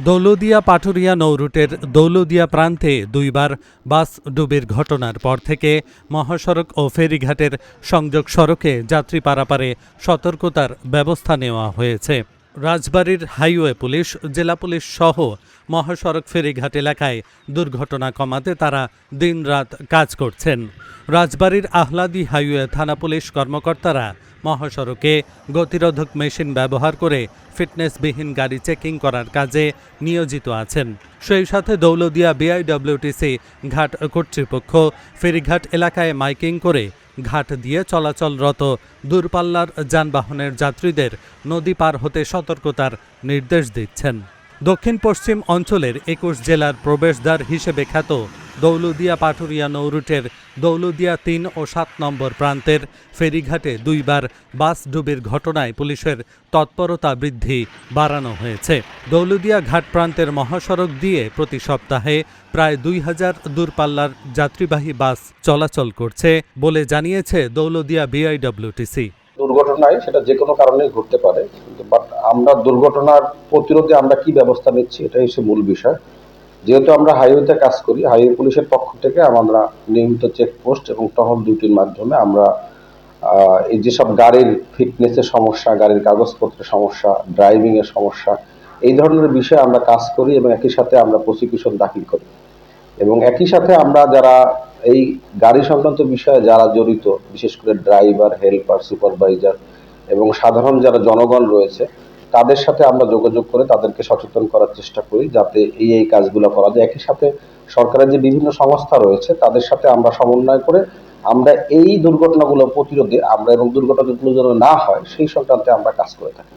দৌলতদিয়া পাটুরিয়া নৌরুটের দৌলতদিয়া প্রান্তে দুইবার বাস ডুবির ঘটনার পর থেকে মহাসড়ক ও ফেরিঘাটের সংযোগ সড়কে যাত্রী পারাপারে সতর্কতার ব্যবস্থা নেওয়া হয়েছে। রাজবাড়ীর হাইওয়ে পুলিশ, জেলা পুলিশ সহ মহাসড়ক ফেরিঘাট এলাকায় দুর্ঘটনা কমাতে তারা দিনরাত কাজ করছেন। রাজবাড়ীর আহলাদী হাইওয়ে থানা পুলিশ কর্মকর্তারা মহাসড়কে গতিরোধক মেশিন ব্যবহার করে ফিটনেসবিহীন গাড়ি চেকিং করার কাজে নিয়োজিত আছেন। সেই সাথে দৌলতদিয়া বিআইডব্লিউটিসি ঘাট কর্তৃপক্ষ ফেরিঘাট এলাকায় মাইকিং করে ঘাট দিয়ে চলাচলরত দূরপাল্লার যানবাহনের যাত্রীদের নদী পার হতে সতর্কতার নির্দেশ দিচ্ছেন। দক্ষিণ পশ্চিম অঞ্চলের ২১ জেলার প্রবেশদ্বার হিসেবে খ্যাত দৌলতদিয়া পাটুরিয়া নৌরুটের দৌলতদিয়া ৩ ও ৭ নম্বর প্রান্তের ফেরিঘাটে দুইবার বাস ডুবির ঘটনায় পুলিশের তৎপরতা বৃদ্ধি বাড়ানো হয়েছে। দৌলতদিয়া ঘাট প্রান্তের মহাসড়ক দিয়ে প্রতি সপ্তাহে প্রায় ২,০০০ দূরপাল্লার যাত্রীবাহী বাস চলাচল করছে বলে জানিয়েছে দৌলতদিয়া বিআইডব্লিউটিসি। দুর্ঘটনায় সেটা যে কোনো কারণে ঘটতে পারে, বাট আমরা দুর্ঘটনার প্রতিরোধে আমরা কি ব্যবস্থা নিচ্ছি এটাই হচ্ছে মূল বিষয়। যেহেতু আমরা হাইওয়েতে কাজ করি, হাইওয়ে পুলিশের পক্ষ থেকে আমরা নিয়মিত চেকপোস্ট এবং টহল ডিউটির মাধ্যমে আমরা এই যেসব গাড়ির ফিটনেসের সমস্যা, গাড়ির কাগজপত্রের সমস্যা, ড্রাইভিং এর সমস্যা, এই ধরনের বিষয়ে আমরা কাজ করি এবং একই সাথে আমরা প্রসিকিউশন দাখিল করি। এবং একই সাথে আমরা যারা এই গাড়ি সংক্রান্ত বিষয়ে যারা জড়িত, বিশেষ করে ড্রাইভার, হেল্পার, সুপারভাইজার এবং সাধারণ যারা জনগণ রয়েছে, তাদের সাথে আমরা যোগাযোগ করে তাদেরকে সচেতন করার চেষ্টা করি যাতে এই কাজগুলো করা যায়। একই সাথে সরকারের যে বিভিন্ন সংস্থা রয়েছে তাদের সাথে আমরা সমন্বয় করে আমরা এই দুর্ঘটনাগুলো প্রতিরোধে আমরা এবং দুর্ঘটনাগুলো যেন না হয় সেই সংক্রান্তে আমরা কাজ করে থাকি।